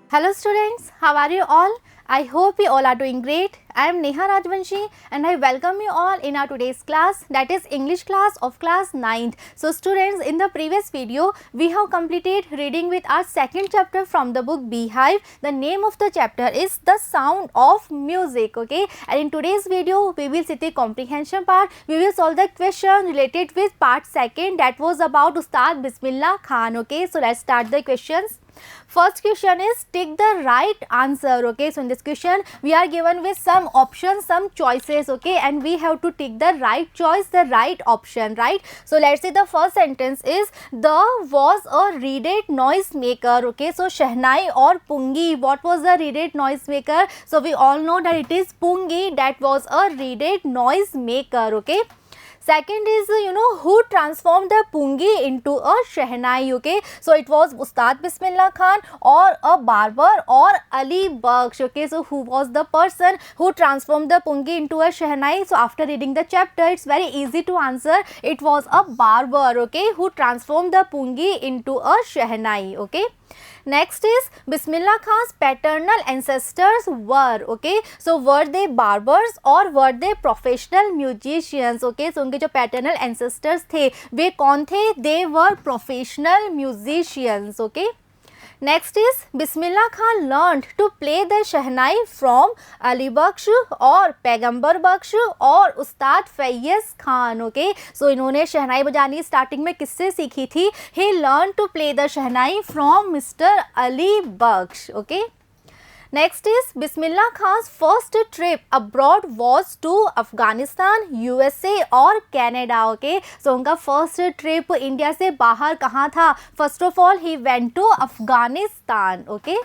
Hello students, how are you all? I hope you all are doing great. I am Neha Rajvanshi and I welcome you all in our today's class, that is English class of class 9th. So students, in the previous video we have completed reading with our second chapter from the book Beehive. The name of the chapter is The Sound of Music, okay? And in today's video we will see the comprehension part. We will solve the question related with part 2nd, that was about Ustad Bismillah Khan, okay? So let's start the questions. First question is tick the right answer, okay? So in this question we are given with some options, some choices, okay, and we have to tick the right choice, the right option, right? So let's see, the first sentence is the was a reeded noise maker, okay? So Shehnai or Pungi, what was the reeded noise maker? So we all know that it is Pungi, that was a reeded noise maker, okay? Second is, who transformed the Pungi into a Shehnai, okay? So it was Ustad Bismillah Khan or a barber or Ali Baksh, okay? So who was the person who transformed the Pungi into a Shehnai? So after reading the chapter, it's very easy to answer. It was a barber, okay, who transformed the Pungi into a Shehnai, okay? Next is Bismillah Khan's paternal ancestors were, okay? So were they barbers or were they professional musicians, okay? So उनके जो paternal ancestors थे वे कौन थे? They were professional musicians, okay? Next is Bismillah Khan learned to play the Shehnai from Ali Baksh or Paigambar Baksh और उस्ताद फैयज़ Khan, okay? So इन्होंने शहनाई बजानी starting में किससे सीखी थी? He learned to play the shehnai from Mr. Ali Baksh, okay? Next is Bismillah Khan's first trip abroad was to Afghanistan, USA और Canada, okay? So उनका first trip India से बाहर कहाँ था? First of all he went to Afghanistan, okay?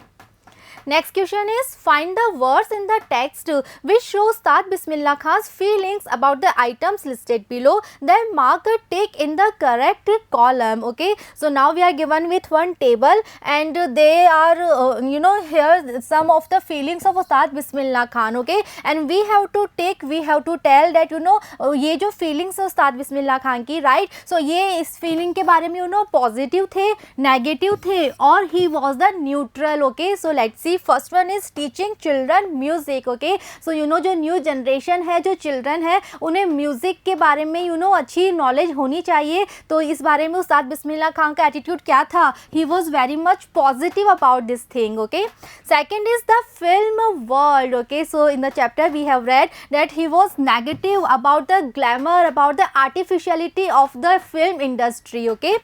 Next question is find the words in the text which show Ustad Bismillah Khan's feelings about the items listed below. Then mark a tick in the correct column, okay? So now we are given with one table and they are here some of the feelings of Ustad Bismillah Khan, okay? And we have to take, we have to tell that ये जो feelings है Ustad Bismillah Khan की, right? So ये इस feeling के बारे में positive थे, negative थे और he was the neutral, okay? So let's see. First one is teaching children music, okay? So जो न्यू जनरेशन है, जो चिल्ड्रन है, उन्हें म्यूजिक के बारे में अच्छी नॉलेज होनी चाहिए. तो इस बारे में उस्ताद बिस्मिल्लाह खान का एटीट्यूड क्या था? He was very much positive about this thing, okay? Second is the film world, okay? So in the chapter we have read that he was negative about the glamour, about the artificiality of the film industry, okay?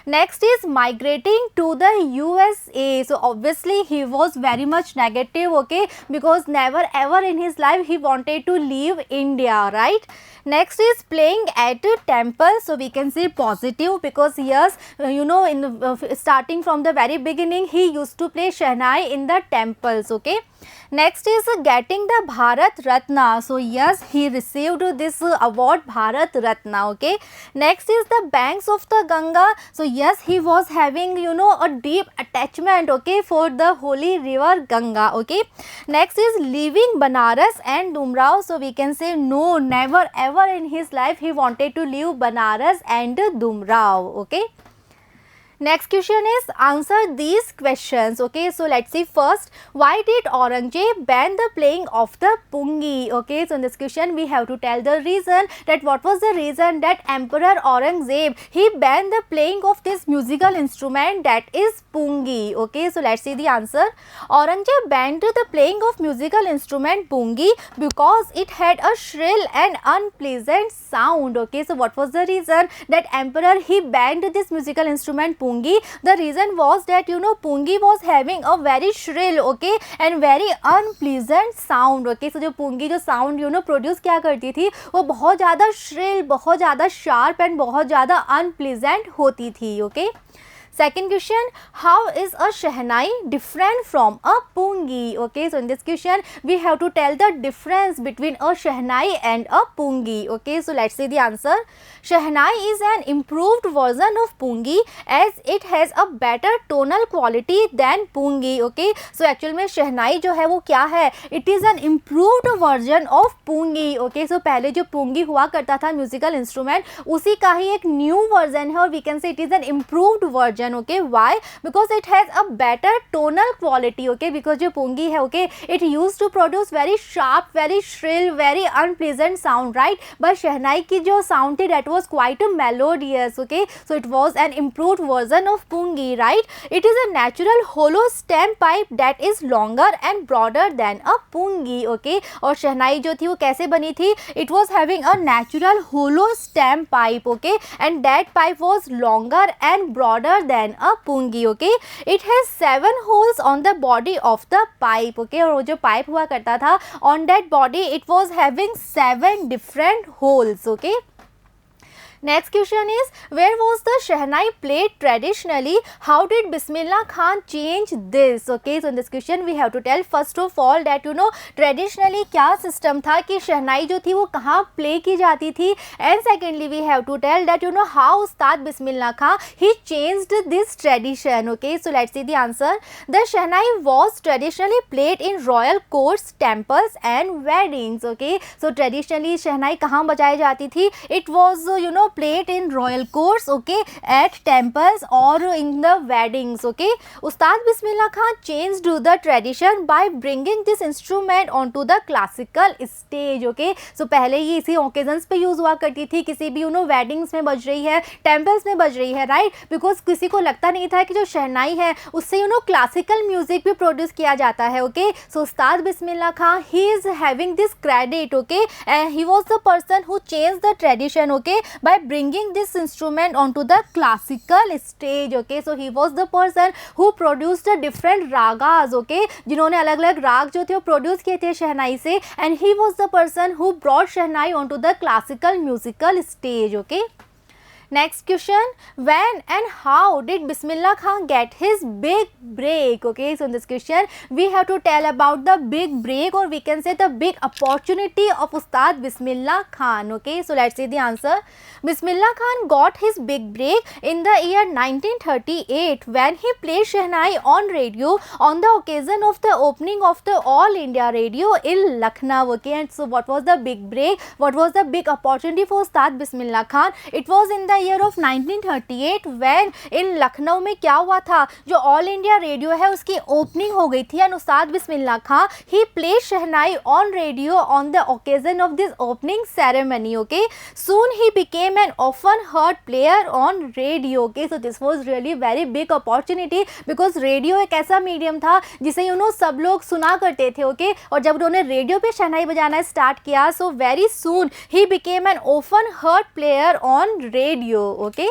Next is migrating to the USA. So obviously he was very much negative, okay, because never ever in his life he wanted to leave India, right? Next is playing at a temple. So we can say positive because yes, in starting from the very beginning he used to play Shehnai in the temples, okay? Next is getting the Bharat Ratna. So yes, he received this award Bharat Ratna, okay? Next is the banks of the Ganga. So yes, he was having a deep attachment, okay, for the holy river Ganga, okay? Next is leaving Banaras and Dumrao. So we can say no, never ever in his life he wanted to leave Banaras and Dumrao, okay? Next question is answer these questions, okay? So let's see. First, why did Aurangzeb ban the playing of the Pungi, okay? So in this question we have to tell the reason, that what was the reason that Emperor Aurangzeb he banned the playing of this musical instrument, that is Pungi, okay? So let's see the answer. Aurangzeb banned the playing of musical instrument Pungi because it had a shrill and unpleasant sound, okay? So what was the reason that Emperor he banned this musical instrument Pungi? The reason was that Pungi was having a very shrill, okay, and very unpleasant sound, okay? So जो Pungi जो sound produce क्या करती थी, वो बहुत ज़्यादा shrill, बहुत ज़्यादा sharp and बहुत ज़्यादा unpleasant होती थी, okay? Second question, how is a Shehnai different from a Pungi? Okay, so in this question we have to tell the difference between a Shehnai and a Pungi. Okay, so let's see the answer. Shehnai is an improved version of Pungi as it has a better tonal quality than Pungi. Okay, so actually में Shehnai जो है वो क्या है? It is an improved version of Pungi. Okay, so पहले जो Pungi हुआ करता था म्यूजिकल इंस्ट्रूमेंट, उसी का ही एक न्यू वर्जन है और we can say it is an improved version version. Okay, why? Because it has a better tonal quality. Okay, because जो पुंगी है, okay, it used to produce very sharp, very shrill, very unpleasant sound, right? But शहनाई की जो sound थी, that was quite a melodious. Okay, so it was an improved version of pungi, right? It is a natural hollow stem pipe that is longer and broader than a pungi. Okay, और शहनाई जो थी वो कैसे बनी थी? It was having a natural hollow stem pipe. Okay, and that pipe was longer and broader than a pungi. Okay, it has 7 holes on the body of the pipe. Okay, और वो जो pipe हुआ करता था, on that body it was having 7 different holes. Okay. Next question is, where was the Shehnai played traditionally? How did Bismillah Khan change this? Okay, so in this question we have to tell first of all that traditionally क्या system था कि शहनाई जो थी वो कहाँ play की जाती थी, and secondly we have to tell that how Ustad Bismillah Khan he changed this tradition. Okay, so let's see the answer. The Shehnai was traditionally played in royal courts, temples and weddings. Okay, so traditionally शहनाई कहाँ बजाई जाती थी? It was played in royal courts, okay, at temples or in the weddings. Okay, Ustad Bismillah Khan changed the tradition by bringing this instrument onto the classical stage. Okay, so पहले ये इसी occasions पे use हुआ करती थी, किसी भी weddings में बज रही है, temples में बज रही है, right? Because किसी को लगता नहीं था कि जो शहनाई है उससे classical music भी produce किया जाता है. Okay, so Ustad Bismillah Khan he is having this credit. Okay, and he was the person who changed the tradition. Okay, by bringing this instrument onto the classical stage. Okay, so he was the person who produced the different ragas. Okay, जिन्होंने अलग अलग राग जो थे वो produce किए थे शहनाई से, and he was the person who brought shehnai onto the classical musical stage. Okay. Next question, when and how did Bismillah Khan get his big break? Okay, so in this question we have to tell about the big break, or we can say the big opportunity of Ustad Bismillah Khan. Okay, so let's see the answer. Bismillah Khan got his big break in the year 1938 when he played Shehnai on radio on the occasion of the opening of the All India Radio in Lucknow. Okay, and so what was the big break? What was the big opportunity for Ustad Bismillah Khan? It was in the year of 1938 when in Lucknow में क्या हुआ था, जो all India radio है उसकी opening हो गई थी, एंड उस्ताद बिस्मिल्लाह खां ही play shehnai on radio on the occasion of this opening ceremony. Okay, soon ही became an often heard player on radio. Okay, so this was really very big opportunity because radio एक ऐसा medium था जिसे सब लोग सुना करते थे. ओके, और जब उन्होंने रेडियो पे शहनाई बजाना स्टार्ट किया, सो वेरी सून ही became an often heard player on radio. Okay.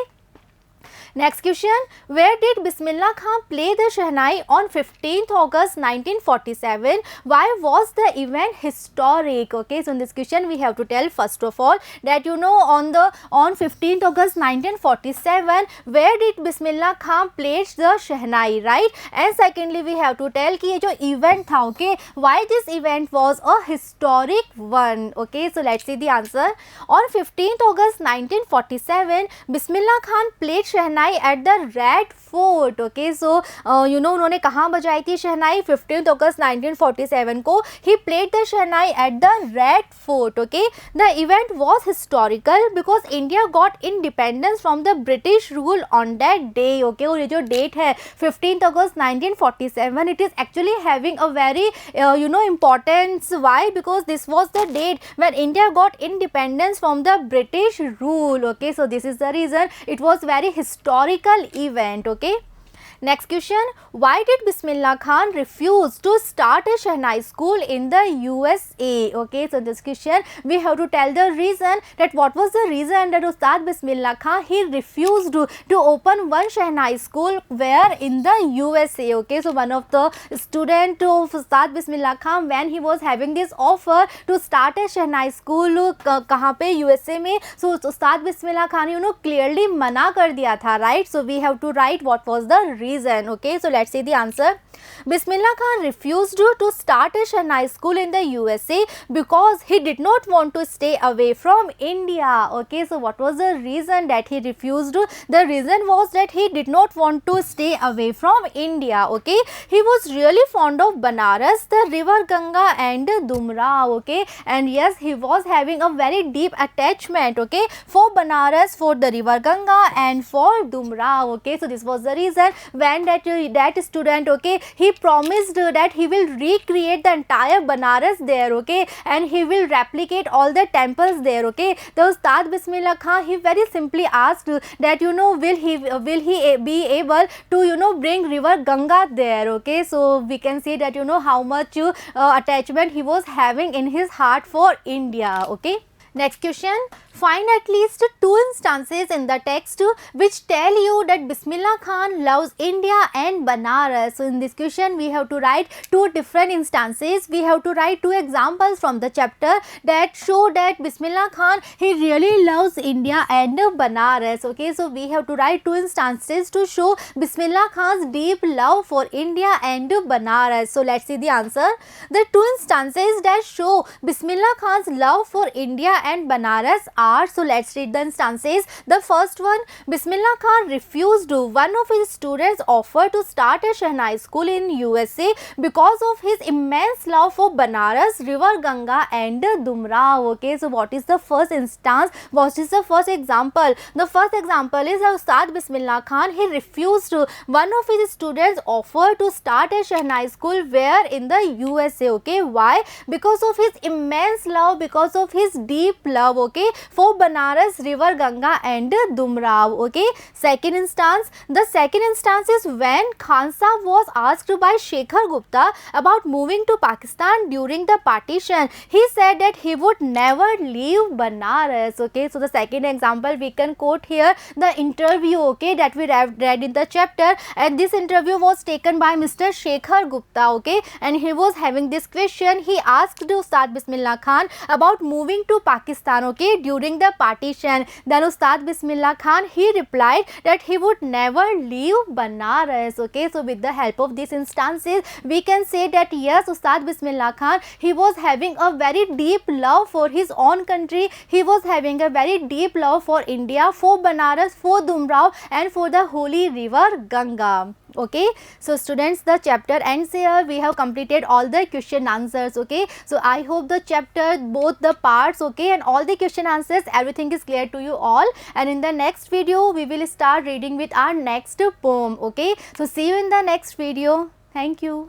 Next question, where did Bismillah Khan play the Shehnai on 15th August 1947? Why was the event historic? Okay, so in this question we have to tell first of all that on 15th August 1947 where did Bismillah Khan played the Shehnai, right? And secondly we have to tell कि ये जो event था, okay, why this event was a historic one. Okay, so let's see the answer. On 15th August 1947 Bismillah Khan played Shehnai at the Red Fort. Okay, so उन्होंने कहाँ बजाई थी शहनाई? 15th August 1947 को he played the shehnai at the Red Fort. Okay, the event was historical because India got independence from the British rule on that day. Okay, और ये जो date है 15th August 1947, it is actually having a very importance. Why? Because this was the date when India got independence from the British rule. Okay, so this is the reason it was very historical event. Okay. Next question, why did Bismillah Khan refuse to start a Shehnai school in the USA? Okay, so this question we have to tell the reason, that what was the reason that Ustad Bismillah Khan he refused to open one Shehnai school where in the USA. Okay, so one of the student of Ustad Bismillah Khan, when he was having this offer to start a Shehnai school कहाँ पे USA में, so Ustad Bismillah Khan clearly मना कर दिया था, right? So we have to write what was the reason. reason? Okay, so let's see the answer. Bismillah Khan refused to start a Shehnai school in the USA because he did not want to stay away from India. Okay, so what was the reason that he refused? The reason was that he did not want to stay away from India. Okay, he was really fond of Banaras, the river Ganga and Dumrav. Okay, and yes, he was having a very deep attachment, okay, for Banaras, for the river Ganga and for Dumrav. Okay, so this was the reason when that student, okay, he promised that he will recreate the entire Banaras there, okay, and he will replicate all the temples there. Okay, the Ustad Bismillah Khan, he very simply asked that, you know, will he be able to, you know, bring river Ganga there. Okay, so we can see that, you know, how much attachment he was having in his heart for India. Okay, next question. Find at least 2 instances in the text which tell you that Bismillah Khan loves India and Banaras. So in this question we have to write 2 different instances. We have to write 2 examples from the chapter that show that Bismillah Khan, he really loves India and Banaras. Okay, so we have to write 2 instances to show Bismillah Khan's deep love for India and Banaras. So let's see the answer. The 2 instances that show Bismillah Khan's love for India and Banaras are, so let's read the instances. The first one, Bismillah Khan refused one of his students' offer to start a Shehnai school in USA because of his immense love for Banaras, river Ganga and Dumrav. Okay, so what is the first instance? What is the first example? The first example is Ustad Bismillah Khan, he refused one of his students' offer to start a Shehnai school where in the USA. Okay, why? Because of his immense love, because of his deep love, okay, for Banaras, river Ganga and Dumrav. Okay, second instance, the second instance is when Khan Sahab was asked by Shekhar Gupta about moving to Pakistan during the partition. He said that he would never leave Banaras. Okay, so the second example we can quote here the interview, okay, that we read in the chapter, and this interview was taken by Mr. Shekhar Gupta. Okay, and he was having this question. He asked Ustad Bismillah Khan about moving to Pakistan, okay, during the partition. Then Ustad Bismillah Khan, he replied that he would never leave Banaras. Okay, so with the help of these instances we can say that yes, Ustad Bismillah Khan, he was having a very deep love for his own country. He was having a very deep love for India, for Banaras, for Dumrav and for the holy river Ganga. Okay, so students, the chapter ends here. We have completed all the question answers. Okay, so I hope the chapter, both the parts, okay, and all the question answers, everything is clear to you all. And in the next video we will start reading with our next poem. Okay, so see you in the next video. Thank you.